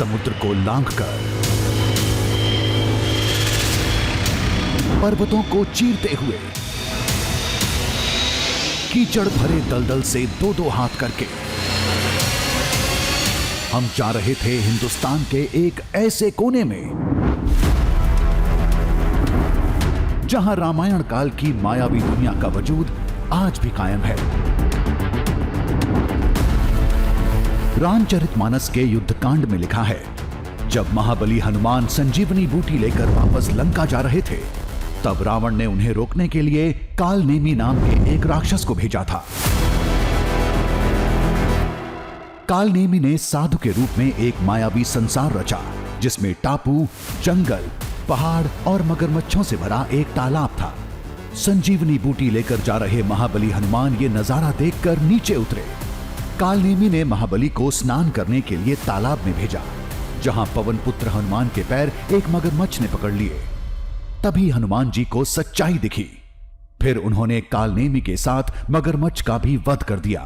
समुद्र को लांघकर, पर्वतों को चीरते हुए, कीचड़ भरे दलदल से दो दो हाथ करके हम जा रहे थे हिंदुस्तान के एक ऐसे कोने में जहां रामायण काल की मायावी दुनिया का वजूद आज भी कायम है। रामचरितमानस के युद्धकांड में लिखा है, जब महाबली हनुमान संजीवनी बूटी लेकर वापस लंका जा रहे थे, तब रावण ने उन्हें रोकने के लिए कालनेमी नाम के एक राक्षस को भेजा था। कालनेमी ने साधु के रूप में एक मायावी संसार रचा, जिसमें टापू, जंगल, पहाड़ और मगरमच्छों से भरा एक तालाब था। संजीवनी बूटी लेकर जा रहे महाबली हनुमान ये नजारा देखकर नीचे उतरे। कालनेमी ने महाबली को स्नान करने के लिए तालाब में भेजा, जहां पवन पुत्र हनुमान के पैर एक मगरमच्छ ने पकड़ लिए। तभी हनुमान जी को सच्चाई दिखी। फिर उन्होंने कालनेमी के साथ मगरमच्छ का भी वध कर दिया।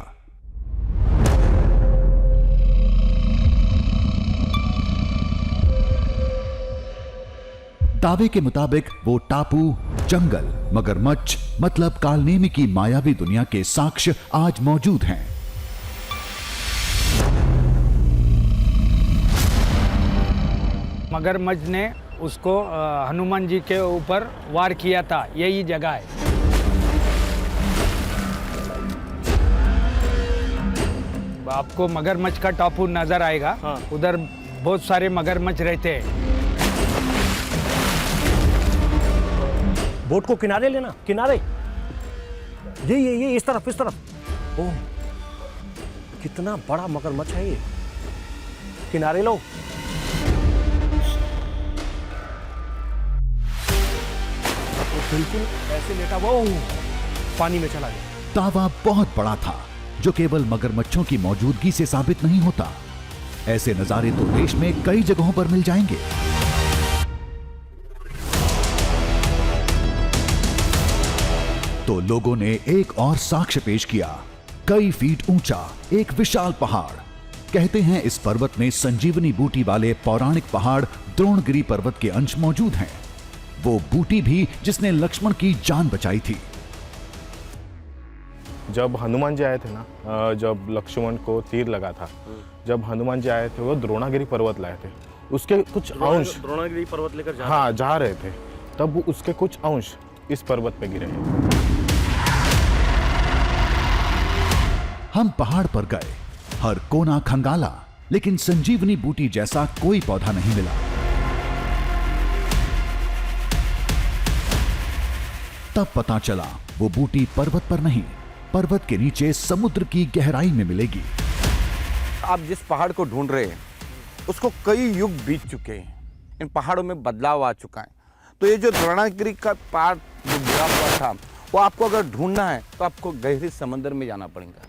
दावे के मुताबिक वो टापू, जंगल, मगरमच्छ मतलब कालनेमी की मायावी दुनिया के साक्ष्य आज मौजूद हैं। मगरमच्छ ने उसको हनुमान जी के ऊपर वार किया था, यही जगह है। आपको मगरमच्छ का टापू नजर आएगा। हाँ। उधर बहुत सारे मगरमच्छ रहते हैं। बोट को किनारे लेना, किनारे। ये इस तरफ। ओह, कितना बड़ा मगरमच्छ है ये। किनारे लो। बिल्कुल ऐसे लेटा वो पानी में चला गया। दावा बहुत बड़ा था, जो केवल मगरमच्छों की मौजूदगी से साबित नहीं होता। ऐसे नजारे तो देश में कई जगहों पर मिल जाएंगे। तो लोगों ने एक और साक्ष्य पेश किया। कई फीट ऊंचा एक विशाल पहाड़। कहते हैं इस पर्वत में संजीवनी बूटी वाले पौराणिक पहाड़ द्रोणगिरी पर्वत के अंश मौजूद हैं। वो बूटी भी जिसने लक्ष्मण की जान बचाई थी। जब हनुमान जी आए थे ना, जब लक्ष्मण को तीर लगा था, जब हनुमान जी आए थे वो द्रोणागिरी पर्वत लाए थे। उसके कुछ अंश द्रोणागिरी पर्वत लेकर जा रहे थे, तब उसके कुछ अंश इस पर्वत पे गिरे हैं। हम पहाड़ पर गए, हर कोना खंगाला, लेकिन संजीवनी बूटी जैसा कोई पौधा नहीं मिला। तब पता चला वो बूटी पर्वत पर नहीं, पर्वत के नीचे समुद्र की गहराई में मिलेगी। आप जिस पहाड़ को ढूंढ रहे हैं उसको कई युग बीत चुके हैं। इन पहाड़ों में बदलाव आ चुका है। तो ये जो द्रोणागिरी का पहाड़ जो गिरा हुआ था, वो आपको अगर ढूंढना है तो आपको गहरे समंदर में जाना पड़ेगा।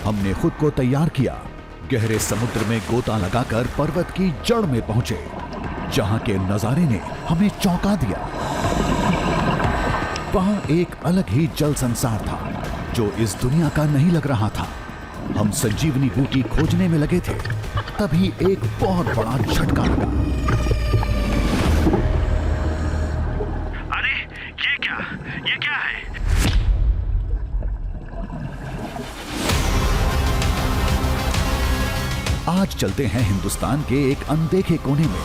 हमने खुद को तैयार किया। गहरे समुद्र में गोता लगाकर पर्वत की जड़ में पहुंचे, जहां के नजारे ने हमें चौंका दिया। वहां एक अलग ही जल संसार था, जो इस दुनिया का नहीं लग रहा था। हम संजीवनी बूटी खोजने में लगे थे, तभी एक बहुत बड़ा झटका लगा। अरे ये क्या है? आज चलते हैं हिंदुस्तान के एक अनदेखे कोने में।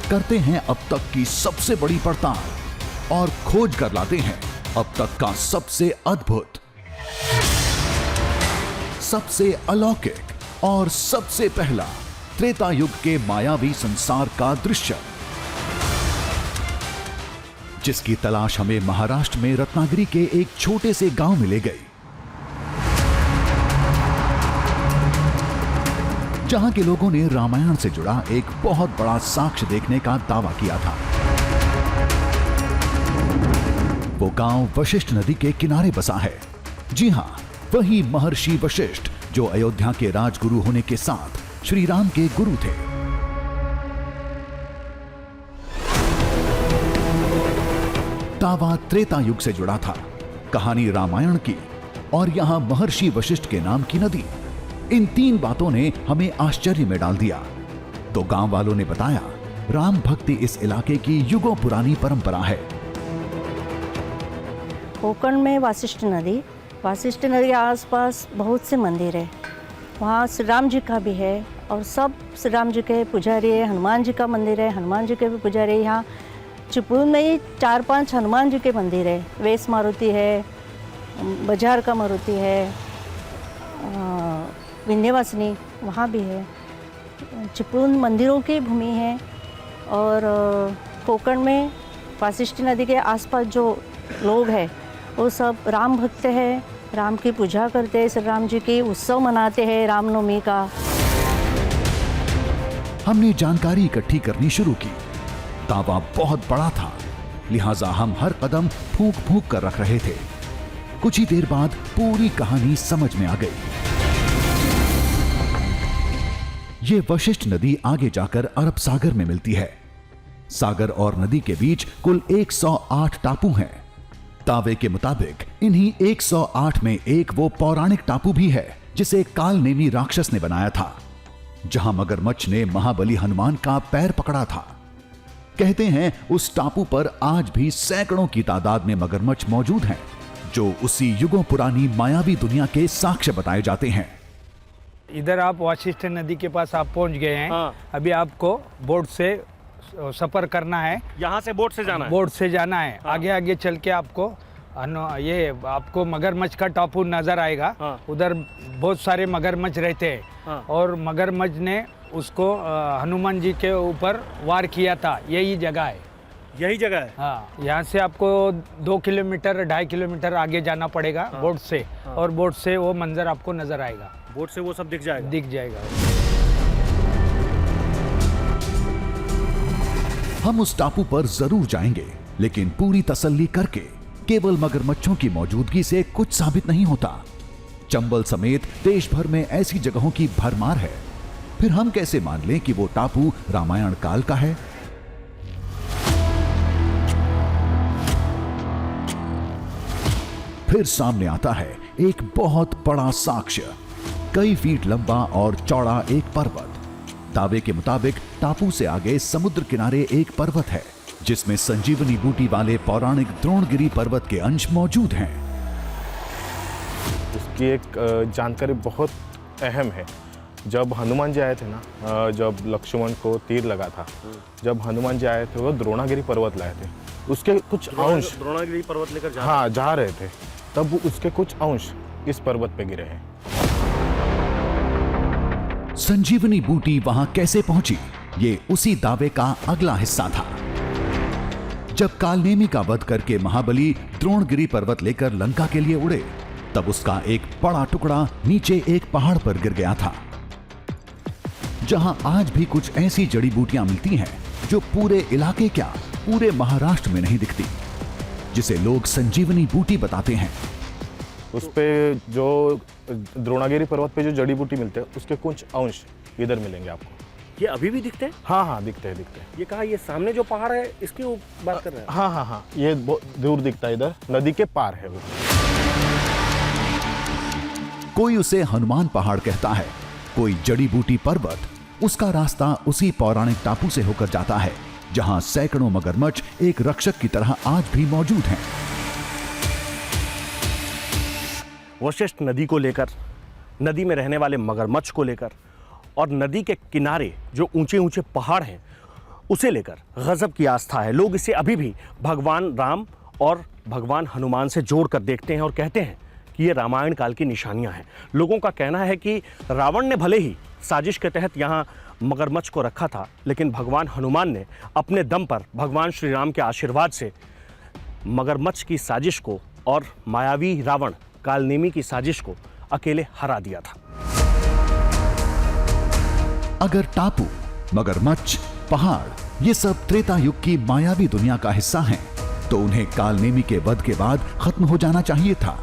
करते हैं अब तक की सबसे बड़ी पड़ताल और खोज कर लाते हैं अब तक का सबसे अद्भुत, सबसे अलौकिक और सबसे पहला त्रेता युग के मायावी संसार का दृश्य, जिसकी तलाश हमें महाराष्ट्र में रत्नागिरी के एक छोटे से गांव में ले गई, जहां के लोगों ने रामायण से जुड़ा एक बहुत बड़ा साक्ष्य देखने का दावा किया था। वो गांव वशिष्ठ नदी के किनारे बसा है। जी हां, वही महर्षि वशिष्ठ जो अयोध्या के राजगुरु होने के साथ श्री राम के गुरु थे। दावा त्रेता युग से जुड़ा था। कहानी रामायण की, और यहाँ महर्षि वशिष्ठ के नाम की नदी। इन 3 बातों ने हमें आश्चर्य में डाल दिया। तो गांव वालों ने बताया, राम भक्ति इस इलाके की युगों पुरानी परंपरा है। कोकण में वाशिष्ठ नदी के आसपास बहुत से मंदिर है। वहाँ श्री राम जी का भी है और सब श्री राम जी के पुजारी है। हनुमान जी का मंदिर है, हनुमान जी के भी पुजारी है। यहाँ चिपळूण में ही 4-5 हनुमान जी के मंदिर है। वेस मारुति है, बाजार का मारुति है, विंध्यवासिनी वहाँ भी है। चिपळूण मंदिरों की भूमि है। और कोकण में वाशिष्ठ नदी के आसपास जो लोग हैं वो सब राम भक्त हैं, राम की पूजा करते हैं, श्री राम जी की उत्सव मनाते हैं रामनवमी का। हमने जानकारी इकट्ठी करनी शुरू की। दावा बहुत बड़ा था, लिहाजा हम हर कदम फूंक फूंक कर रख रहे थे। कुछ ही देर बाद पूरी कहानी समझ में आ गई। ये वशिष्ठ नदी आगे जाकर अरब सागर में मिलती है। सागर और नदी के बीच कुल 108 टापू हैं। दावे के मुताबिक इन्हीं 108 में एक वो पौराणिक टापू भी है जिसे कालनेमी राक्षस ने बनाया था, जहां मगरमच्छ ने महाबली हनुमान का पैर पकड़ा था। कहते हैं उस टापू पर आज भी सैकड़ों की तादाद में मगरमच्छ मौजूद हैं, जो उसी युगों पुरानी मायावी दुनिया के साक्ष्य बताए जाते हैं। इधर आप वाशिष्ठ नदी के पास आप पहुंच गए हैं। हाँ। अभी आपको बोट से सफर करना है। यहाँ से बोट से जाना है। बोट से जाना है। हाँ। आगे आगे चल के आपको ये आपको मगरमच्छ का टापू नजर आएगा। हाँ। उधर बहुत सारे मगरमच्छ रहते हैं। हाँ। और मगरमच्छ ने उसको हनुमान जी के ऊपर वार किया था। यही जगह है। यही जगह है। हाँ, यहाँ से आपको 2 किलोमीटर 2.5 किलोमीटर आगे जाना पड़ेगा। हाँ। बोट से। हाँ। और बोट से वो मंजर आपको नजर आएगा। बोट से वो सब दिख जाएगा। दिख जाएगा। हम उस टापू पर जरूर जाएंगे, लेकिन पूरी तसल्ली करके। केवल मगरमच्छों की मौजूदगी से कुछ साबित नहीं होता। चंबल समेत देश भर में ऐसी जगहों की भरमार है। फिर हम कैसे मान लें कि वो टापू रामायण काल का है? फिर सामने आता है एक बहुत बड़ा साक्ष्य। कई फीट लंबा और चौड़ा एक पर्वत। दावे के मुताबिक टापू से आगे समुद्र किनारे एक पर्वत है, जिसमें संजीवनी बूटी वाले पौराणिक द्रोणगिरी पर्वत के अंश मौजूद हैं। उसकी एक जानकारी बहुत अहम है। जब हनुमान जी आए थे ना, जब लक्ष्मण को तीर लगा था, जब हनुमान जी आए थे वो द्रोणागिरी पर्वत लाए थे। उसके कुछ अंश द्रोणागिरी पर्वत लेकर जा रहे थे, तब उसके कुछ अंश इस पर्वत पे गिरे हैं। संजीवनी बूटी वहां कैसे पहुंची, ये उसी दावे का अगला हिस्सा था। जब कालनेमी का वध करके महाबली द्रोणगिरी पर्वत लेकर लंका के लिए उड़े, तब उसका एक बड़ा टुकड़ा नीचे एक पहाड़ पर गिर गया था, जहां आज भी कुछ ऐसी जड़ी बूटियां मिलती हैं जो पूरे इलाके क्या पूरे महाराष्ट्र में नहीं दिखती, जिसे लोग संजीवनी बूटी बताते हैं। उस पे जो द्रोणागिरी पर्वत पे जो जड़ी बूटी मिलते हैं, उसके कुछ अंश इधर मिलेंगे आपको। ये अभी भी दिखते हैं? हाँ, दिखते हैं। ये कहा, ये सामने जो पहाड़ है इसकी बात कर रहे हैं? हाँ, ये बहुत दूर दिखता है, इधर नदी के पार है वो। कोई उसे हनुमान पहाड़ कहता है, कोई जड़ी बूटी पर्वत। उसका रास्ता उसी पौराणिक टापू से होकर जाता है, जहां सैकड़ों मगरमच्छ एक रक्षक की तरह आज भी मौजूद हैं। वशिष्ठ नदी को लेकर, नदी में रहने वाले मगरमच्छ को लेकर और नदी के किनारे जो ऊंचे ऊंचे पहाड़ हैं उसे लेकर गजब की आस्था है। लोग इसे अभी भी भगवान राम और भगवान हनुमान से जोड़कर देखते हैं और कहते हैं कि ये रामायण काल की निशानियां हैं। लोगों का कहना है कि रावण ने भले ही साजिश के तहत यहाँ मगरमच्छ को रखा था, लेकिन भगवान हनुमान ने अपने दम पर भगवान श्री राम के आशीर्वाद से मगरमच्छ की साजिश को और मायावी रावण कालनेमी की साजिश को अकेले हरा दिया था। अगर टापू, मगरमच्छ, पहाड़ ये सब त्रेता युग की मायावी दुनिया का हिस्सा हैं, तो उन्हें कालनेमी के वध के बाद खत्म हो जाना चाहिए था।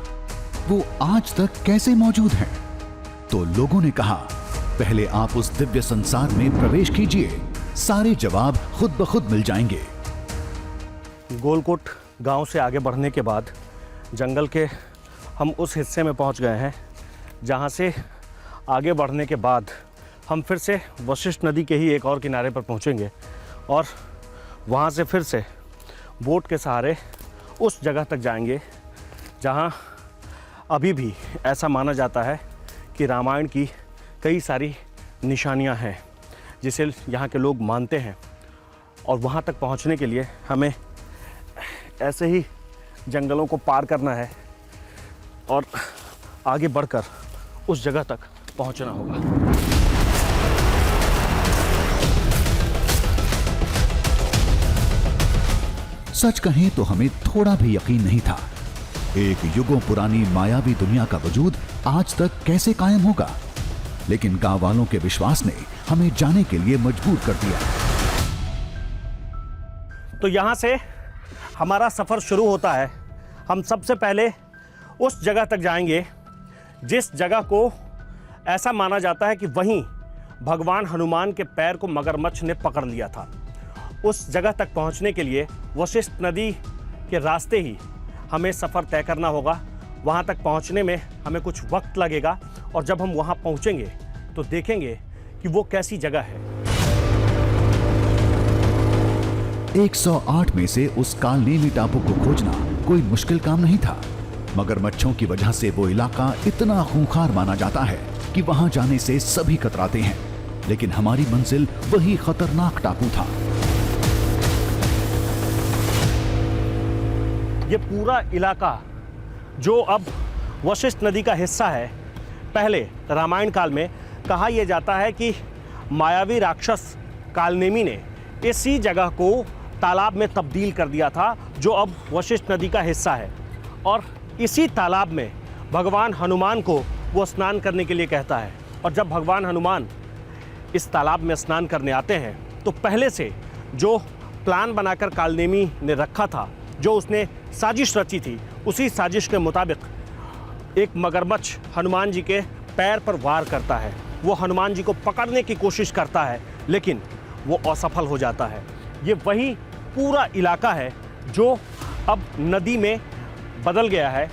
वो आज तक कैसे मौजूद हैं? तो लोगों ने कहा, पहले आप उस दिव्य संसार में प्रवेश कीजिए, सारे जवाब खुद ब खुद मिल जाएंगे। गोलकोट गांव से आगे बढ़ने के बाद जंगल के हम उस हिस्से में पहुंच गए हैं जहां से आगे बढ़ने के बाद हम फिर से वशिष्ठ नदी के ही एक और किनारे पर पहुंचेंगे और वहां से फिर से बोट के सहारे उस जगह तक जाएंगे जहां अभी भी ऐसा माना जाता है कि रामायण की कई सारी निशानियां हैं जिसे यहाँ के लोग मानते हैं। और वहाँ तक पहुँचने के लिए हमें ऐसे ही जंगलों को पार करना है और आगे बढ़कर उस जगह तक पहुँचना होगा। सच कहें तो हमें थोड़ा भी यकीन नहीं था एक युगों पुरानी मायावी दुनिया का वजूद आज तक कैसे कायम होगा, लेकिन गांव वालों के विश्वास ने हमें जाने के लिए मजबूर कर दिया। तो यहाँ से हमारा सफ़र शुरू होता है। हम सबसे पहले उस जगह तक जाएंगे जिस जगह को ऐसा माना जाता है कि वहीं भगवान हनुमान के पैर को मगरमच्छ ने पकड़ लिया था। उस जगह तक पहुंचने के लिए वशिष्ठ नदी के रास्ते ही हमें सफ़र तय करना होगा। वहां तक पहुंचने में हमें कुछ वक्त लगेगा और जब हम वहां पहुंचेंगे तो देखेंगे कि वो कैसी जगह है। 108 में से उस कालनेमी टापू को खोजना कोई मुश्किल काम नहीं था। मगरमच्छों की वजह से वो इलाका इतना खूंखार माना जाता है कि वहां जाने से सभी कतराते हैं, लेकिन हमारी मंजिल वही खतरनाक टापू था। ये पूरा इलाका जो अब वशिष्ठ नदी का हिस्सा है, पहले रामायण काल में कहा यह जाता है कि मायावी राक्षस कालनेमी ने इसी जगह को तालाब में तब्दील कर दिया था जो अब वशिष्ठ नदी का हिस्सा है। और इसी तालाब में भगवान हनुमान को वो स्नान करने के लिए कहता है। और जब भगवान हनुमान इस तालाब में स्नान करने आते हैं तो पहले से जो प्लान बनाकर कालनेमी ने रखा था, जो उसने साजिश रची थी, उसी साजिश के मुताबिक एक मगरमच्छ हनुमान जी के पैर पर वार करता है। वो हनुमान जी को पकड़ने की कोशिश करता है लेकिन वो असफल हो जाता है। ये वही पूरा इलाका है जो अब नदी में बदल गया है।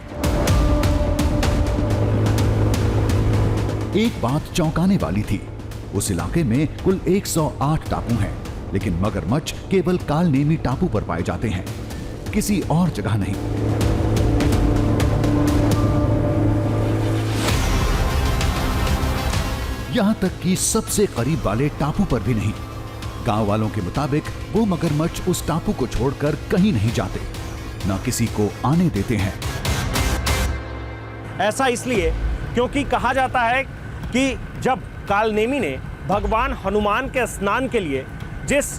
एक बात चौंकाने वाली थी, उस इलाके में कुल 108 टापू हैं, लेकिन मगरमच्छ केवल कालनेमी टापू पर पाए जाते हैं, किसी और जगह नहीं। यहां तक कि सबसे करीब वाले टापू पर भी नहीं। गांव वालों के मुताबिक वो मगरमच्छ उस टापू को छोड़कर कहीं नहीं जाते, न किसी को आने देते हैं। ऐसा इसलिए क्योंकि कहा जाता है कि जब कालनेमी ने भगवान हनुमान के स्नान के लिए जिस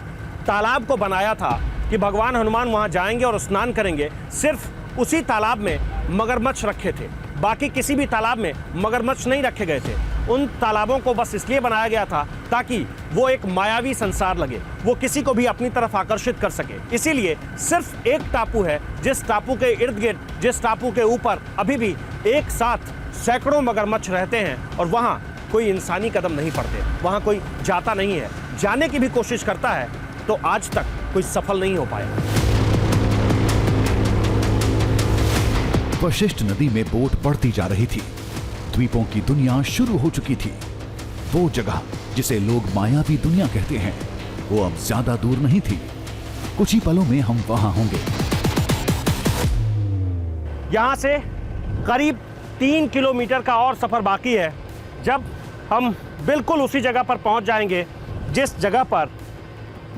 तालाब को बनाया था कि भगवान हनुमान वहां जाएंगे और स्नान करेंगे, सिर्फ उसी तालाब में मगरमच्छ रखे थे, बाकी किसी भी तालाब में मगरमच्छ नहीं रखे गए थे। उन तालाबों को बस इसलिए बनाया गया था ताकि वो एक मायावी संसार लगे, वो किसी को भी अपनी तरफ आकर्षित कर सके। इसीलिए सिर्फ एक टापू है जिस टापू के इर्द गिर्द, जिस टापू के ऊपर अभी भी एक साथ सैकड़ों मगरमच्छ रहते हैं और वहां कोई इंसानी कदम नहीं पड़ते, वहां कोई जाता नहीं है। जाने की भी कोशिश करता है तो आज तक कोई सफल नहीं हो पाया। वशिष्ठ नदी में बोट बढ़ती जा रही थी। द्वीपों की दुनिया शुरू हो चुकी थी। वो जगह जिसे लोग मायावी दुनिया कहते हैं, वो अब ज्यादा दूर नहीं थी। कुछ ही पलों में हम वहां होंगे। यहां से करीब 3 किलोमीटर का और सफर बाकी है, जब हम बिल्कुल उसी जगह पर पहुंच जाएंगे जिस जगह पर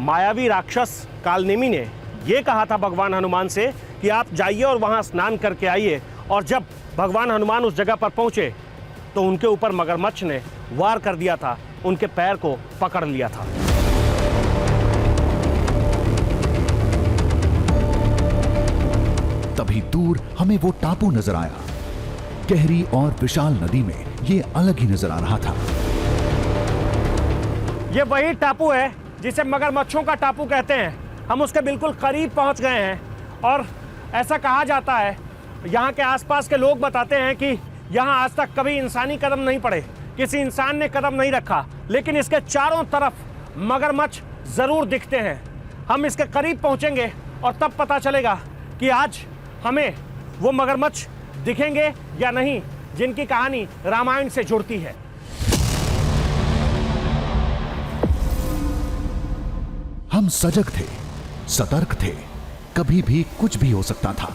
मायावी राक्षस कालनेमी ने यह कहा था भगवान हनुमान से कि आप जाइए और वहां स्नान करके आइए। और जब भगवान हनुमान उस जगह पर पहुंचे तो उनके ऊपर मगरमच्छ ने वार कर दिया था, उनके पैर को पकड़ लिया था। तभी दूर हमें वो टापू नजर आया। गहरी और विशाल नदी में ये अलग ही नजर आ रहा था। ये वही टापू है जिसे मगरमच्छों का टापू कहते हैं। हम उसके बिल्कुल करीब पहुंच गए हैं और ऐसा कहा जाता है, यहाँ के आसपास के लोग बताते हैं कि यहाँ आज तक कभी इंसानी कदम नहीं पड़े, किसी इंसान ने कदम नहीं रखा, लेकिन इसके चारों तरफ मगरमच्छ ज़रूर दिखते हैं। हम इसके करीब पहुँचेंगे और तब पता चलेगा कि आज हमें वो मगरमच्छ दिखेंगे या नहीं, जिनकी कहानी रामायण से जुड़ती है। हम सजग थे, सतर्क थे, कभी भी कुछ भी हो सकता था।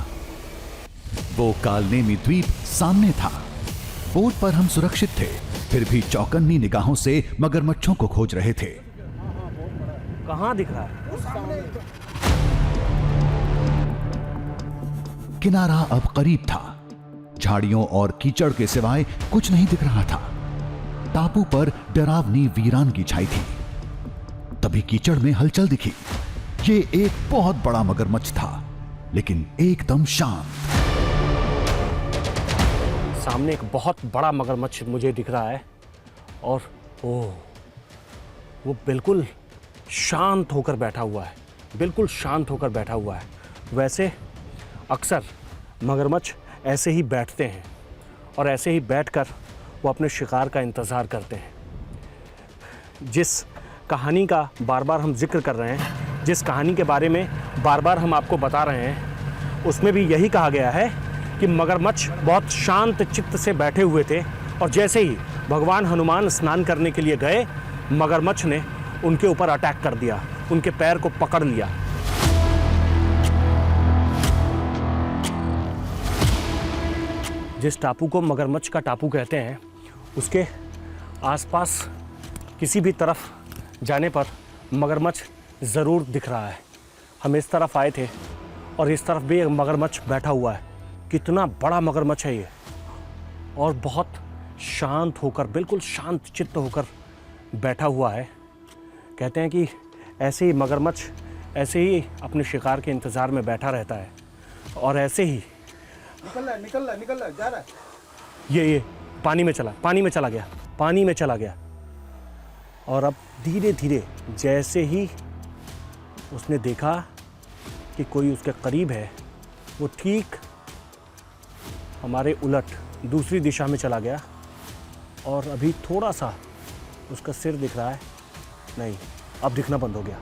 वो कालनेमी द्वीप सामने था। बोट पर हम सुरक्षित थे, फिर भी चौकन्नी निगाहों से मगरमच्छों को खोज रहे थे। कहां दिख रहा है? किनारा अब करीब था। झाड़ियों और कीचड़ के सिवाय कुछ नहीं दिख रहा था। टापू पर डरावनी वीरानगी छाई थी। तभी कीचड़ में हलचल दिखी। ये एक बहुत बड़ा मगरमच्छ था, लेकिन एकदम शांत। सामने एक बहुत बड़ा मगरमच्छ मुझे दिख रहा है और वो बिल्कुल शांत होकर बैठा हुआ है, बिल्कुल शांत होकर बैठा हुआ है। वैसे अक्सर मगरमच्छ ऐसे ही बैठते हैं और ऐसे ही बैठकर वो अपने शिकार का इंतज़ार करते हैं। जिस कहानी का बार बार हम जिक्र कर रहे हैं, जिस कहानी के बारे में बार बार हम आपको बता रहे हैं, उसमें भी यही कहा गया है कि मगरमच्छ बहुत शांत चित्त से बैठे हुए थे और जैसे ही भगवान हनुमान स्नान करने के लिए गए, मगरमच्छ ने उनके ऊपर अटैक कर दिया, उनके पैर को पकड़ लिया। जिस टापू को मगरमच्छ का टापू कहते हैं, उसके आसपास किसी भी तरफ जाने पर मगरमच्छ ज़रूर दिख रहा है। हम इस तरफ आए थे और इस तरफ भी एक मगरमच्छ बैठा हुआ है। कितना बड़ा मगरमच्छ है ये, और बहुत शांत होकर, बिल्कुल शांत चित्त होकर बैठा हुआ है। कहते हैं कि ऐसे ही मगरमच्छ ऐसे ही अपने शिकार के इंतज़ार में बैठा रहता है और ऐसे ही निकल रहा जा रहा है। ये पानी में चला गया। और अब धीरे धीरे जैसे ही उसने देखा कि कोई उसके करीब है, वो ठीक हमारे उलट दूसरी दिशा में चला गया और अभी थोड़ा सा उसका सिर दिख रहा है। नहीं, अब दिखना बंद हो गया।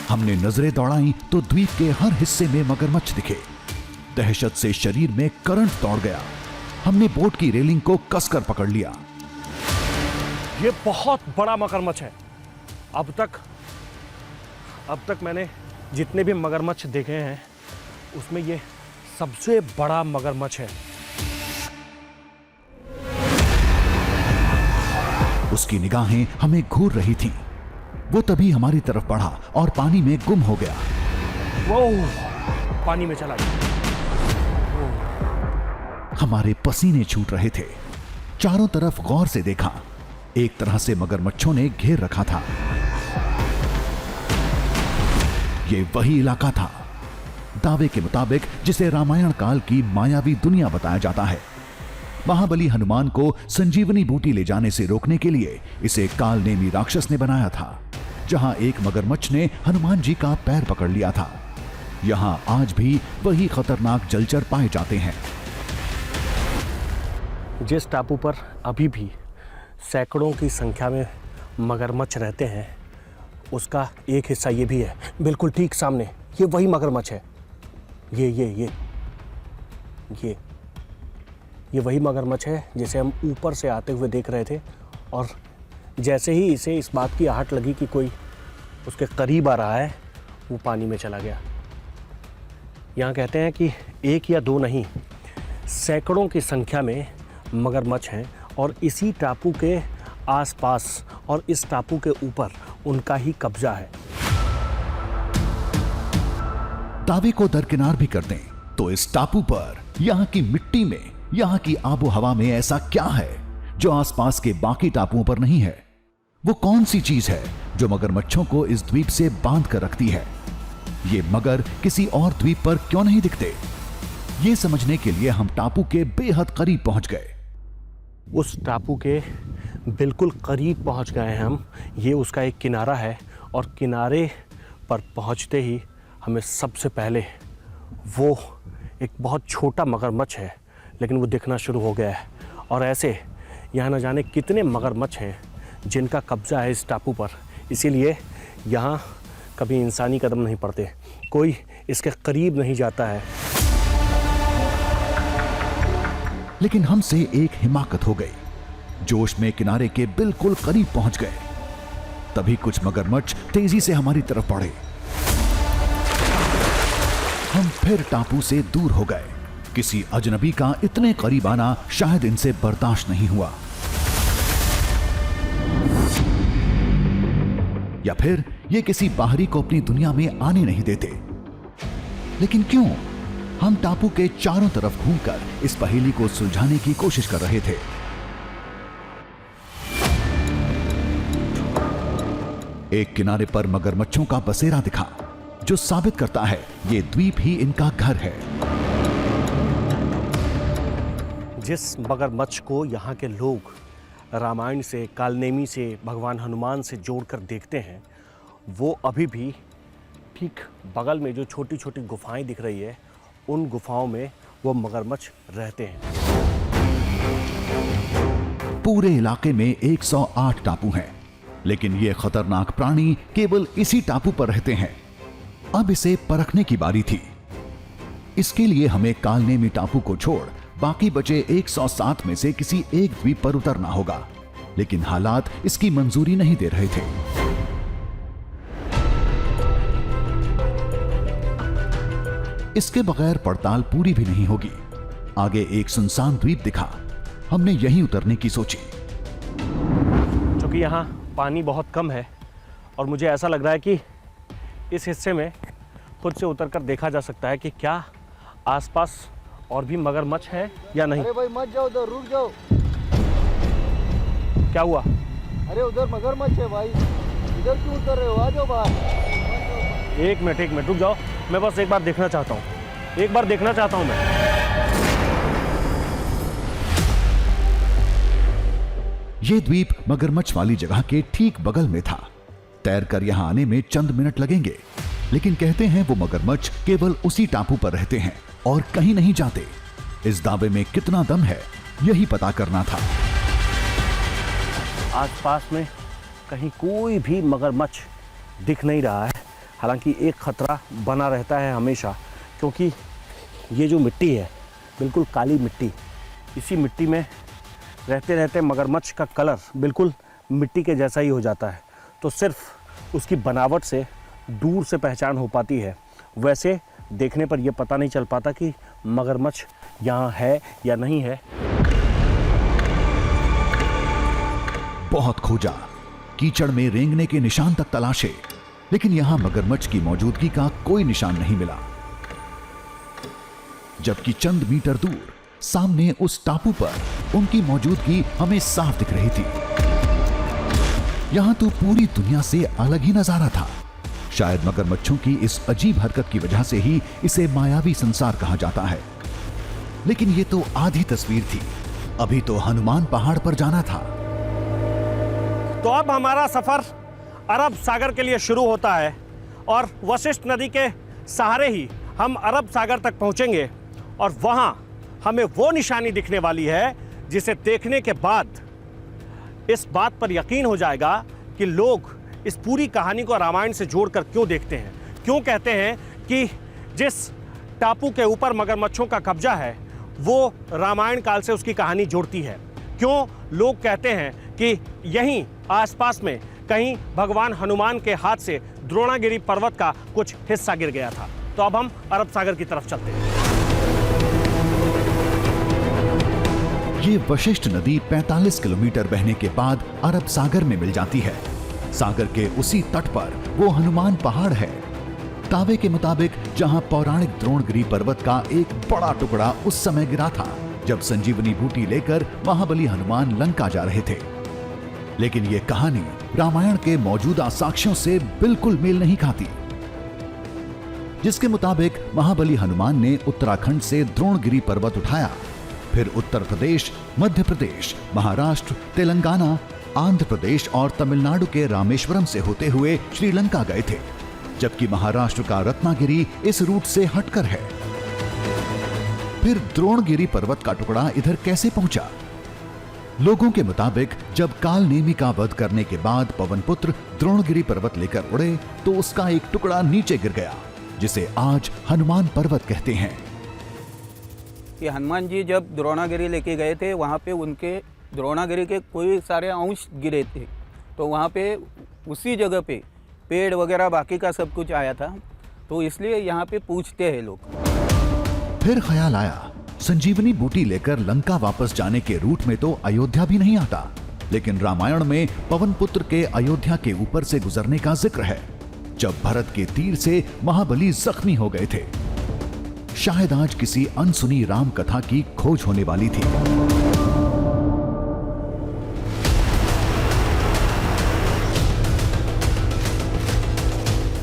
हमने नजरें दौड़ाई तो द्वीप के हर हिस्से में मगरमच्छ दिखे। दहशत से शरीर में करंट दौड़ गया। हमने बोट की रेलिंग को कसकर पकड़ लिया। ये बहुत बड़ा मगरमच्छ है। अब तक मैंने जितने भी मगरमच्छ देखे हैं, उसमें ये सबसे बड़ा मगरमच्छ है। उसकी निगाहें हमें घूर रही थीं। वो तभी हमारी तरफ बढ़ा और पानी में गुम हो गया। वो पानी में चला गया। हमारे पसीने छूट रहे थे। चारों तरफ गौर से देखा। एक तरह से मगरमच्छों ने घेर रखा था। ये वही इलाका था, दावे के मुताबिक, जिसे रामायण काल की मायावी दुनिया बताया जाता है। महाबली हनुमान को संजीवनी बूटी ले जाने से रोकने के लिए इसे कालनेमी राक्षस ने बनाया था, जहां एक मगरमच्छ ने हनुमान जी का पैर पकड़ लिया था। यहां आज भी वही खतरनाक जलचर पाए जाते हैं। जिस टापू पर अभी भी सैकड़ों की संख्या में मगरमच्छ रहते हैं, उसका एक हिस्सा ये भी है, बिल्कुल ठीक सामने। ये वही मगरमच्छ है। ये वही मगरमच्छ है जिसे हम ऊपर से आते हुए देख रहे थे, और जैसे ही इसे इस बात की आहट लगी कि कोई उसके करीब आ रहा है, वो पानी में चला गया। यहाँ कहते हैं कि एक या दो नहीं, सैकड़ों की संख्या में मगरमच्छ हैं और इसी टापू के आसपास और इस टापू के ऊपर उनका ही कब्जा है। दावे को दरकिनार भी कर दें तो इस टापू पर, यहाँ की मिट्टी में, यहाँ की आबो हवा में ऐसा क्या है जो आसपास के बाकी टापुओं पर नहीं है? वो कौन सी चीज है जो मगरमच्छों को इस द्वीप से बांध कर रखती है? ये मगर किसी और द्वीप पर क्यों नहीं दिखते? ये समझने के लिए हम टापू के बेहद करीब पहुंच गए। उस टापू के बिल्कुल करीब पहुंच गए हैं हम। ये उसका एक किनारा है और किनारे पर पहुंचते ही हमें सबसे पहले वो एक बहुत छोटा मगरमच्छ है, लेकिन वो दिखना शुरू हो गया है। और ऐसे यहाँ न जाने कितने मगरमच्छ हैं जिनका कब्जा है इस टापू पर, इसीलिए यहाँ कभी इंसानी कदम नहीं पड़ते, कोई इसके करीब नहीं जाता है। लेकिन हमसे एक हिमाकत हो गई। जोश में किनारे के बिल्कुल करीब पहुंच गए। तभी कुछ मगरमच्छ तेजी से हमारी तरफ बढ़े। हम फिर टापू से दूर हो गए। किसी अजनबी का इतने करीब आना शायद इनसे बर्दाश्त नहीं हुआ, या फिर ये किसी बाहरी को अपनी दुनिया में आने नहीं देते। लेकिन क्यों? हम टापू के चारों तरफ घूमकर इस पहेली को सुलझाने की कोशिश कर रहे थे। एक किनारे पर मगरमच्छों का बसेरा दिखा, जो साबित करता है ये द्वीप ही इनका घर है। जिस मगरमच्छ को यहाँ के लोग रामायण से, कालनेमी से, भगवान हनुमान से जोड़कर देखते हैं, वो अभी भी ठीक बगल में जो छोटी छोटी गुफाएं दिख रही है, उन गुफाओं में वो मगरमच्छ रहते हैं। पूरे इलाके में 108 टापू हैं, लेकिन ये खतरनाक प्राणी केवल इसी टापू पर रहते हैं। अब इसे परखने की बारी थी। इसके लिए हमें कालनेमी टापू को छोड़ बाकी बचे 107 में से किसी एक द्वीप पर उतरना होगा, लेकिन हालात इसकी मंजूरी नहीं दे रहे थे। इसके बगैर पड़ताल पूरी भी नहीं होगी। आगे एक सुनसान द्वीप दिखा। हमने यहीं उतरने की सोची। क्योंकि यहाँ पानी बहुत कम है और मुझे ऐसा लग रहा है कि इस हिस्से में खुद से उतरकर देखा जा सकता है कि क्या आसपास और भी मगरमच्छ है या नहीं। अरे भाई मत जाओ उधर, रुक जाओ। क्या हुआ? अरे उधर मगरमच्छ है भाई, इधर क्यों उतर रहे हो? आ जाओ बाहर। एक मिनट रुक जाओ, मैं बस एक बार देखना चाहता हूँ, एक बार देखना चाहता हूँ मैं। यह द्वीप मगरमच्छ वाली जगह के ठीक बगल में था। तैरकर यहां आने में चंद मिनट लगेंगे, लेकिन कहते हैं वो मगरमच्छ केवल उसी टापू पर रहते हैं और कहीं नहीं जाते। इस दावे में कितना दम है, यही पता करना था। आसपास में कहीं कोई भी मगरमच्छ दिख नहीं रहा है। हालांकि एक खतरा बना रहता है हमेशा, क्योंकि ये जो मिट्टी है बिल्कुल काली मिट्टी, इसी मिट्टी में रहते रहते मगरमच्छ का कलर बिल्कुल मिट्टी के जैसा ही हो जाता है। तो सिर्फ उसकी बनावट से दूर से पहचान हो पाती है, वैसे देखने पर यह पता नहीं चल पाता कि मगरमच्छ यहाँ है या नहीं है। बहुत खोजा, कीचड़ में रेंगने के निशान तक तलाशे, लेकिन यहां मगरमच्छ की मौजूदगी का कोई निशान नहीं मिला। जबकि चंद मीटर दूर सामने उस टापू पर उनकी मौजूदगी हमें साफ दिख रही थी। यहां तो पूरी दुनिया से अलग ही नजारा था। शायद मगरमच्छों की इस अजीब हरकत की वजह से ही इसे मायावी संसार कहा जाता है। लेकिन ये तो आधी तस्वीर थी, अभी तो हनुमान पहाड़ पर जाना था। तो अब हमारा सफर अरब सागर के लिए शुरू होता है और वशिष्ठ नदी के सहारे ही हम अरब सागर तक पहुंचेंगे और वहां हमें वो निशानी दिखने वाली है जिसे देखने के बाद इस बात पर यकीन हो जाएगा कि लोग इस पूरी कहानी को रामायण से जोड़कर क्यों देखते हैं, क्यों कहते हैं कि जिस टापू के ऊपर मगरमच्छों का कब्जा है वो रामायण काल से उसकी कहानी जोड़ती है, क्यों लोग कहते हैं कि यहीं आसपास में कहीं भगवान हनुमान के हाथ से द्रोणागिरी पर्वत का कुछ हिस्सा गिर गया था। तो अब हम अरब सागर की तरफ चलते हैं। ये वशिष्ठ नदी 45 किलोमीटर बहने के बाद अरब सागर में मिल जाती है। सागर के उसी तट पर वो हनुमान पहाड़ है। दावे के मुताबिक जहां पौराणिक द्रोणगिरी पर्वत का एक बड़ा टुकड़ा उस समय गिरा था जब संजीवनी बूटी लेकर महाबली हनुमान लंका जा रहे थे। लेकिन ये कहानी रामायण के मौजूदा साक्ष्यों से बिल्कुल मेल नहीं खाती, जिसके मुताबिक महाबली हनुमान ने उत्तराखंड से द्रोणगिरी पर्वत उठाया, फिर उत्तर प्रदेश, मध्य प्रदेश, महाराष्ट्र, तेलंगाना, आंध्र प्रदेश और तमिलनाडु के रामेश्वरम से होते हुए श्रीलंका गए थे, जबकि महाराष्ट्र का रत्नागिरी इस रूट से हटकर है। फिर द्रोणगिरी पर्वत का टुकड़ा इधर कैसे पहुंचा? लोगों के मुताबिक जब कालनेमी का वध करने के बाद पवनपुत्र द्रोणगिरी पर्वत लेकर उड़े तो उसका एक टुकड़ा नीचे गिर गया, जिसे आज हनुमान पर्वत कहते हैं। कि हनुमान जी जब द्रोणागिरी लेके गए थे वहाँ पे उनके द्रोणागिरी के कोई सारे अंश गिरे थे, तो वहाँ पे उसी जगह पे पेड़ वगैरह बाकी का सब कुछ आया था, तो इसलिए यहाँ पे पूछते हैं लोग। फिर ख्याल आया, संजीवनी बूटी लेकर लंका वापस जाने के रूट में तो अयोध्या भी नहीं आता, लेकिन रामायण में पवन पुत्र के अयोध्या के ऊपर से गुजरने का जिक्र है, जब भरत के तीर से महाबली जख्मी हो गए थे। शायद आज किसी अनसुनी राम कथा की खोज होने वाली थी।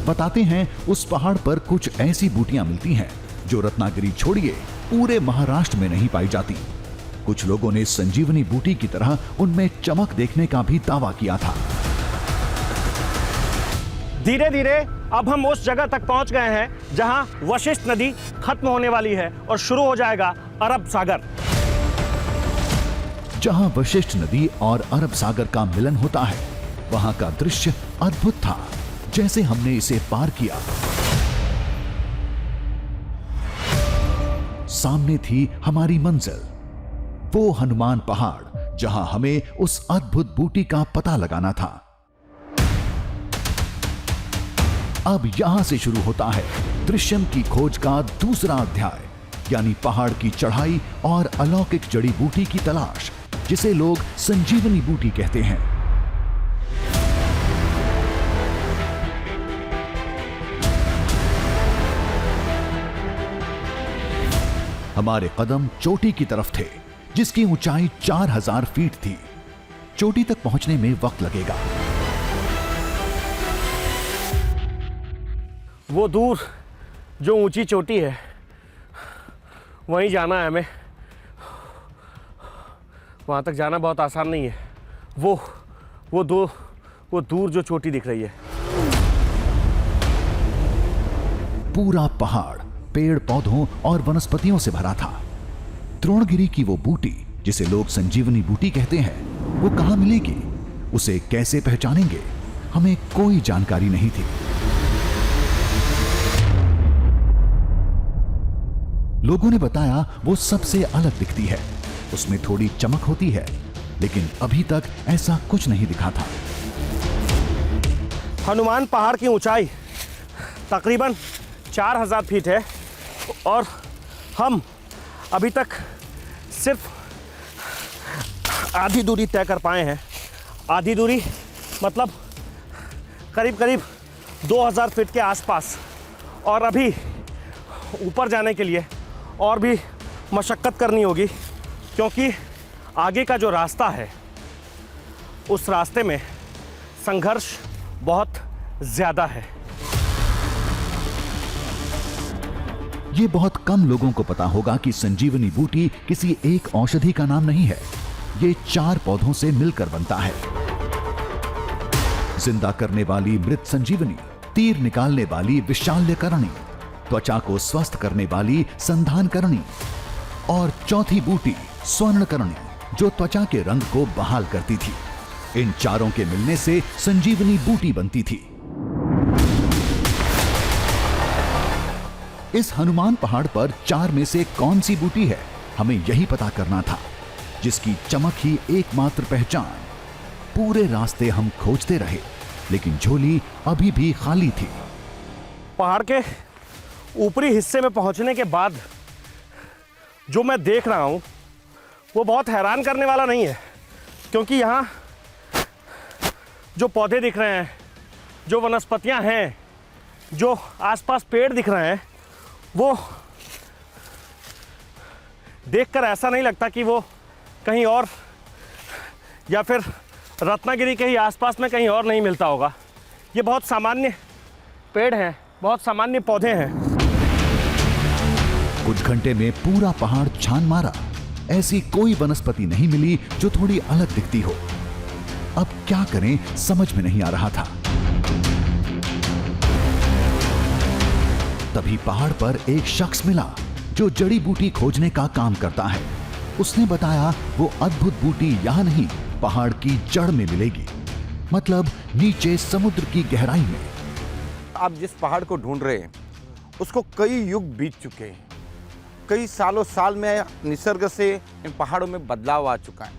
बताते हैं, उस पहाड़ पर कुछ ऐसी बूटियां मिलती हैं जो रत्नागिरी छोड़िए पूरे महाराष्ट्र में नहीं पाई जाती। कुछ लोगों ने संजीवनी बूटी की तरह उनमें चमक देखने का भी दावा किया था। धीरे धीरे अब हम उस जगह तक पहुंच गए हैं जहां वशिष्ठ नदी खत्म होने वाली है और शुरू हो जाएगा अरब सागर। जहां वशिष्ठ नदी और अरब सागर का मिलन होता है, वहां का दृश्य अद्भुत था, जैसे हमने इसे पार किया। सामने थी हमारी मंजिल, वो हनुमान पहाड़ जहां हमें उस अद्भुत बूटी का पता लगाना था। अब यहां से शुरू होता है दृश्यम की खोज का दूसरा अध्याय, यानी पहाड़ की चढ़ाई और अलौकिक जड़ी बूटी की तलाश, जिसे लोग संजीवनी बूटी कहते हैं। हमारे कदम चोटी की तरफ थे, जिसकी ऊंचाई 4000 फीट थी। चोटी तक पहुंचने में वक्त लगेगा। वो दूर जो ऊंची चोटी है, वहीं जाना है हमें। वहां तक जाना बहुत आसान नहीं है। वो दूर जो चोटी दिख रही है। पूरा पहाड़ पेड़ पौधों और वनस्पतियों से भरा था। द्रोणगिरी की वो बूटी, जिसे लोग संजीवनी बूटी कहते हैं, वो कहां मिलेगी, उसे कैसे पहचानेंगे, हमें कोई जानकारी नहीं थी। लोगों ने बताया वो सबसे अलग दिखती है, उसमें थोड़ी चमक होती है, लेकिन अभी तक ऐसा कुछ नहीं दिखा था। हनुमान पहाड़ की ऊंचाई तकरीबन 4000 फीट है और हम अभी तक सिर्फ आधी दूरी तय कर पाए हैं। आधी दूरी मतलब करीब करीब 2000 फीट के आसपास, और अभी ऊपर जाने के लिए और भी मशक्क़त करनी होगी, क्योंकि आगे का जो रास्ता है उस रास्ते में संघर्ष बहुत ज़्यादा है। ये बहुत कम लोगों को पता होगा कि संजीवनी बूटी किसी एक औषधि का नाम नहीं है, ये 4 पौधों से मिलकर बनता है। जिंदा करने वाली मृत संजीवनी, तीर निकालने वाली विशाल्यकरणी, त्वचा को स्वस्थ करने वाली संधानकरणी और चौथी बूटी स्वर्णकरणी, जो त्वचा के रंग को बहाल करती थी। इन चारों के मिलने से संजीवनी बूटी बनती थी। इस हनुमान पहाड़ पर 4 में से कौन सी बूटी है, हमें यही पता करना था, जिसकी चमक ही एकमात्र पहचान। पूरे रास्ते हम खोजते रहे, लेकिन झोली अभी भी खाली थी। पहाड़ के ऊपरी हिस्से में पहुंचने के बाद जो मैं देख रहा हूं वो बहुत हैरान करने वाला नहीं है, क्योंकि यहाँ जो पौधे दिख रहे हैं, जो वनस्पतियां हैं, जो आसपास पेड़ दिख रहे हैं, वो देखकर ऐसा नहीं लगता कि वो कहीं और या फिर रत्नागिरी के ही आसपास में कहीं और नहीं मिलता होगा। ये बहुत सामान्य पेड़ हैं, बहुत सामान्य पौधे हैं। कुछ घंटे में पूरा पहाड़ छान मारा, ऐसी कोई वनस्पति नहीं मिली जो थोड़ी अलग दिखती हो। अब क्या करें समझ में नहीं आ रहा था। तभी पहाड़ पर एक शख्स मिला जो जड़ी बूटी खोजने का काम करता है। उसने बताया वो अद्भुत बूटी यहां नहीं, पहाड़ की जड़ में मिलेगी, मतलब नीचे समुद्र की गहराई में। आप जिस पहाड़ को ढूंढ रहे हैं उसको कई युग बीत चुके हैं, कई सालों साल में निसर्ग से इन पहाड़ों में बदलाव आ चुका है।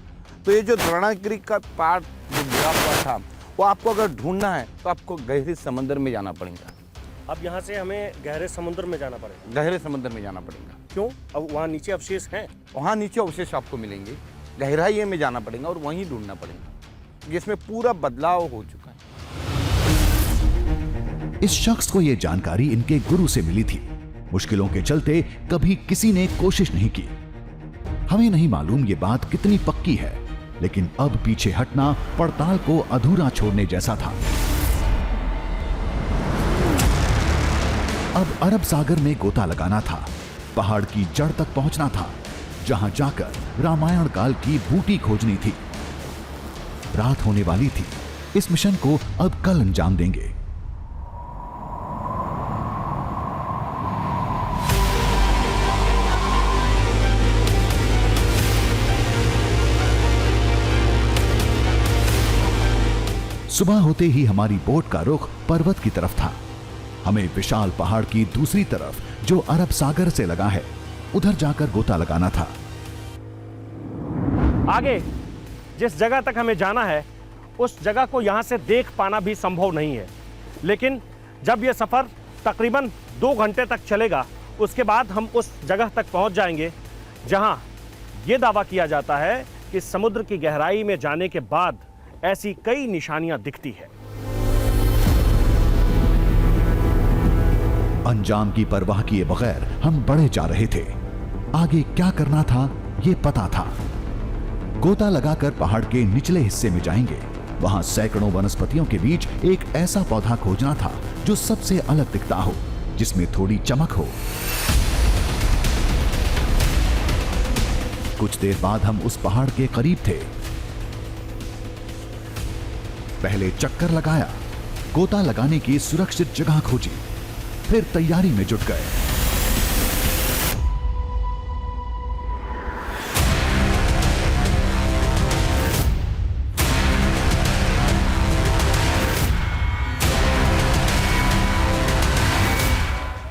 तो ये जो द्रोणागिरी का पार्ट जो गिरा हुआ था, वो आपको अगर ढूंढना है तो आपको गहरे समंदर में जाना पड़ेगा। अब यहाँ से हमें गहरे समुद्र में जाना पड़ेगा। गहरे समंदर में जाना पड़ेगा। क्यों? अब वहाँ नीचे अवशेष हैं। वहाँ नीचे अवशेष आपको मिलेंगे, गहराई में जाना पड़ेगा और वहीं ढूंढना पड़ेगा, जिसमें पूरा बदलाव हो चुका है। इस शख्स को यह जानकारी इनके गुरु से मिली थी। मुश्किलों के चलते कभी किसी ने कोशिश नहीं की। हमें नहीं मालूम ये बात कितनी पक्की है, लेकिन अब पीछे हटना पड़ताल को अधूरा छोड़ने जैसा था। अब अरब सागर में गोता लगाना था, पहाड़ की जड़ तक पहुंचना था, जहां जाकर रामायण काल की बूटी खोजनी थी। रात होने वाली थी। इस मिशन को अब कल अंजाम देंगे। सुबह होते ही हमारी बोट का रुख पर्वत की तरफ था। हमें विशाल पहाड़ की दूसरी तरफ, जो अरब सागर से लगा है, उधर जाकर गोता लगाना था। आगे जिस जगह तक हमें जाना है, उस जगह को यहां से देख पाना भी संभव नहीं है। लेकिन जब यह सफर तकरीबन 2 घंटे तक चलेगा, उसके बाद हम उस जगह तक पहुंच जाएंगे जहां यह दावा किया जाता है कि समुद्र की गहराई में जाने के बाद ऐसी कई निशानियां दिखती है। अंजाम की परवाह किए बगैर हम बढ़े जा रहे थे। आगे क्या करना था ये पता था। गोता लगाकर पहाड़ के निचले हिस्से में जाएंगे। वहां सैकड़ों वनस्पतियों के बीच एक ऐसा पौधा खोजना था जो सबसे अलग दिखता हो, जिसमें थोड़ी चमक हो। कुछ देर बाद हम उस पहाड़ के करीब थे। पहले चक्कर लगाया, गोता लगाने की सुरक्षित जगह खोजी, फिर तैयारी में जुट गए।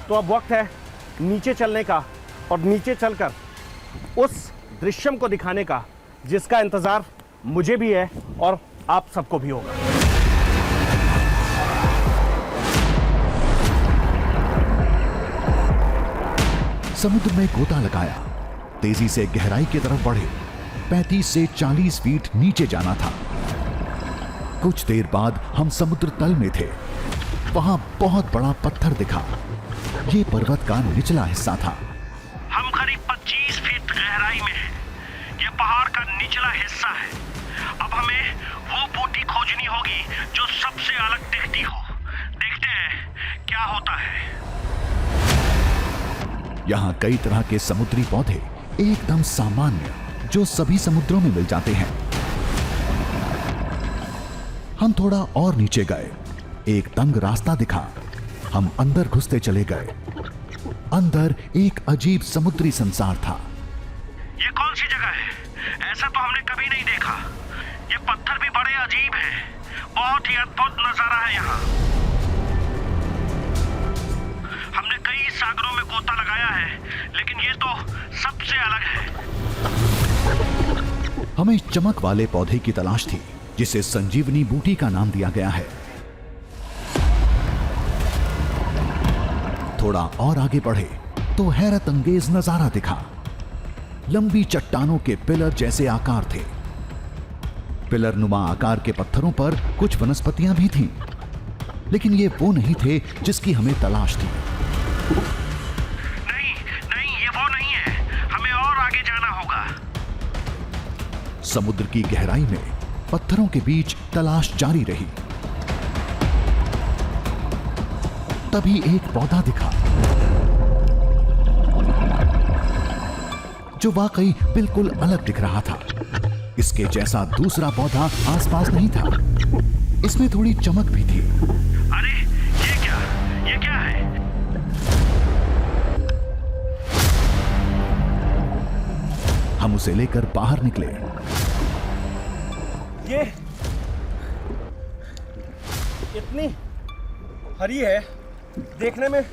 तो अब वक्त है नीचे चलने का और नीचे चलकर उस दृश्यम को दिखाने का, जिसका इंतजार मुझे भी है और आप सबको भी होगा। समुद्र में गोता लगाया, तेजी से गहराई की तरफ बढ़े। 35 से 40 फीट नीचे जाना था। कुछ देर बाद हम समुद्र तल में थे। वहां बहुत बड़ा पत्थर दिखा। ये पर्वत का निचला हिस्सा था। हम करीब 25 फीट गहराई में हैं। ये पहाड़ का निचला हिस्सा है। अब हमें वो बूटी खोजनी होगी जो सबसे अलग दिखती हो। देखते हैं क्या होता है। यहाँ कई तरह के समुद्री पौधे, एकदम सामान्य, जो सभी समुद्रों में मिल जाते हैं। हम थोड़ा और नीचे गए। एक तंग रास्ता दिखा। हम अंदर घुसते चले गए। अंदर एक अजीब समुद्री संसार था। ये कौन सी जगह है? ऐसा तो हमने कभी नहीं देखा। ये पत्थर भी बड़े अजीब हैं। बहुत ही अद्भुत नजारा है यहाँ। हमने कई सागरों में गोता लगाया है, लेकिन ये तो सबसे अलग है। हमें चमक वाले पौधे की तलाश थी, जिसे संजीवनी बूटी का नाम दिया गया है। थोड़ा और आगे बढ़े तो हैरत अंगेज नजारा दिखा। लंबी चट्टानों के पिलर जैसे आकार थे। पिलर नुमा आकार के पत्थरों पर कुछ वनस्पतियां भी थीं, लेकिन ये वो नहीं थे जिसकी हमें तलाश थी। नहीं, ये वो नहीं है। हमें और आगे जाना होगा। समुद्र की गहराई में पत्थरों के बीच तलाश जारी रही। तभी एक पौधा दिखा, जो वाकई बिल्कुल अलग दिख रहा था। इसके जैसा दूसरा पौधा आसपास नहीं था। इसमें थोड़ी चमक भी थी। अरे ये क्या है? हम उसे लेकर बाहर निकले। ये इतनी हरी है, देखने में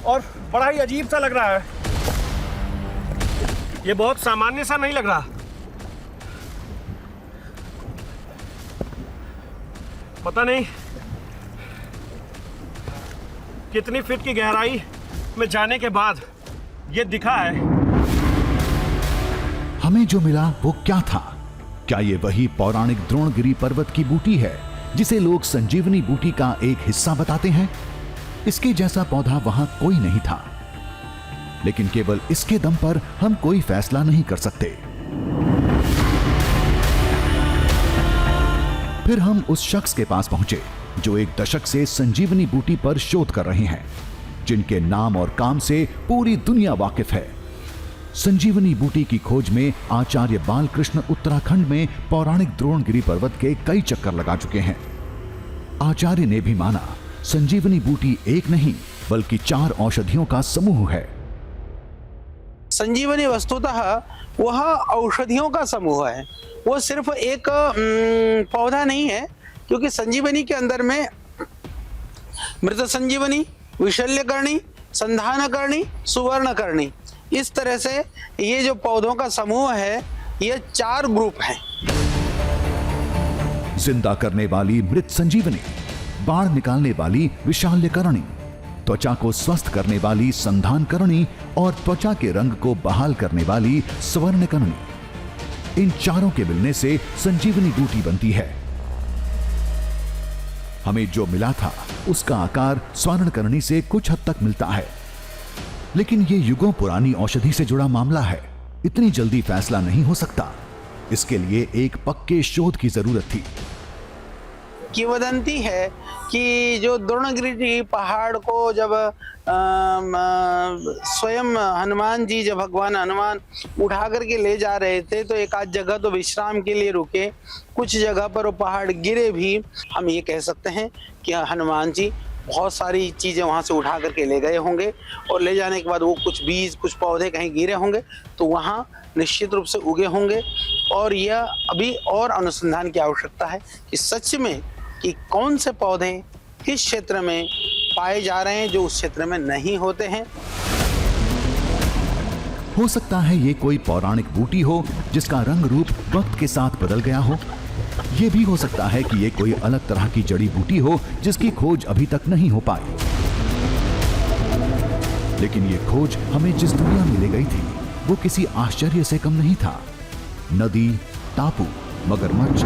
और बड़ा ही अजीब सा लग रहा है। ये बहुत सामान्य सा नहीं लग रहा। पता नहीं कितनी फीट की गहराई में जाने के बाद ये दिखा है। हमें जो मिला वो क्या था? क्या ये वही पौराणिक द्रोणगिरी पर्वत की बूटी है जिसे लोग संजीवनी बूटी का एक हिस्सा बताते हैं? इसके जैसा पौधा वहां कोई नहीं था, लेकिन केवल इसके दम पर हम कोई फैसला नहीं कर सकते। फिर हम उस शख्स के पास पहुंचे जो एक दशक से संजीवनी बूटी पर शोध कर रहे हैं, जिनके नाम और काम से पूरी दुनिया वाकिफ है। संजीवनी बूटी की खोज में आचार्य बालकृष्ण उत्तराखंड में पौराणिक द्रोणगिरी पर्वत के कई चक्कर लगा चुके हैं। आचार्य ने भी माना संजीवनी बूटी एक नहीं बल्कि 4 औषधियों का समूह है। संजीवनी वस्तुतः वह औषधियों का समूह है, वो सिर्फ एक पौधा नहीं है, क्योंकि संजीवनी के अंदर में मृत संजीवनी, विशल्यकर्णी, संधानकर्णी, सुवर्णकर्णी, इस तरह से ये जो पौधों का समूह है ये 4 ग्रुप हैं। जिंदा करने वाली मृत संजीवनी, बाढ़ निकालने वाली विशाल्यकर्णी, त्वचा को स्वस्थ करने वाली संधानकर्णी और त्वचा के रंग को बहाल करने वाली सुवर्णकर्णी। इन चारों के मिलने से संजीवनी बूटी बनती है। हमें जो मिला था उसका आकार स्वर्णकर्णी से कुछ हद तक मिलता है, लेकिन ये युगों पुरानी औषधि से जुड़ा मामला है। इतनी जल्दी फैसला नहीं हो सकता। इसके लिए एक पक्के शोध की जरूरत थी। किंवदंती है कि जो द्रोणगिरी पहाड़ को जब स्वयं हनुमान जी, जब भगवान हनुमान उठा करके ले जा रहे थे तो एक आध जगह तो विश्राम के लिए रुके, कुछ जगह पर वो पहाड़ गिरे भी। हम ये कह सकते हैं कि हनुमान जी बहुत सारी चीज़ें वहाँ से उठा करके ले गए होंगे और ले जाने के बाद वो कुछ बीज, कुछ पौधे कहीं गिरे होंगे तो वहाँ निश्चित रूप से उगे होंगे। और यह अभी और अनुसंधान की आवश्यकता है कि सच में कि कौन से पौधे किस क्षेत्र में पाए जा रहे हैं जो उस क्षेत्र में नहीं होते हैं। हो सकता है ये कोई पौराणिक बूटी हो जिसका रंग रूप वक्त के साथ बदल गया हो। ये भी हो सकता है कि ये कोई अलग तरह की जड़ी बूटी हो जिसकी खोज अभी तक नहीं हो पाई। लेकिन ये खोज हमें जिस दुनिया में ले गई थी वो किसी आश्चर्य से कम नहीं था। नदी, टापू, मगरमच्छ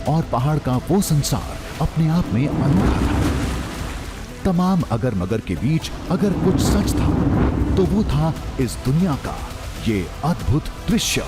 और पहाड़ का वो संसार अपने आप में अनोखा था। तमाम अगर मगर के बीच अगर कुछ सच था तो वो था इस दुनिया का ये अद्भुत दृश्य।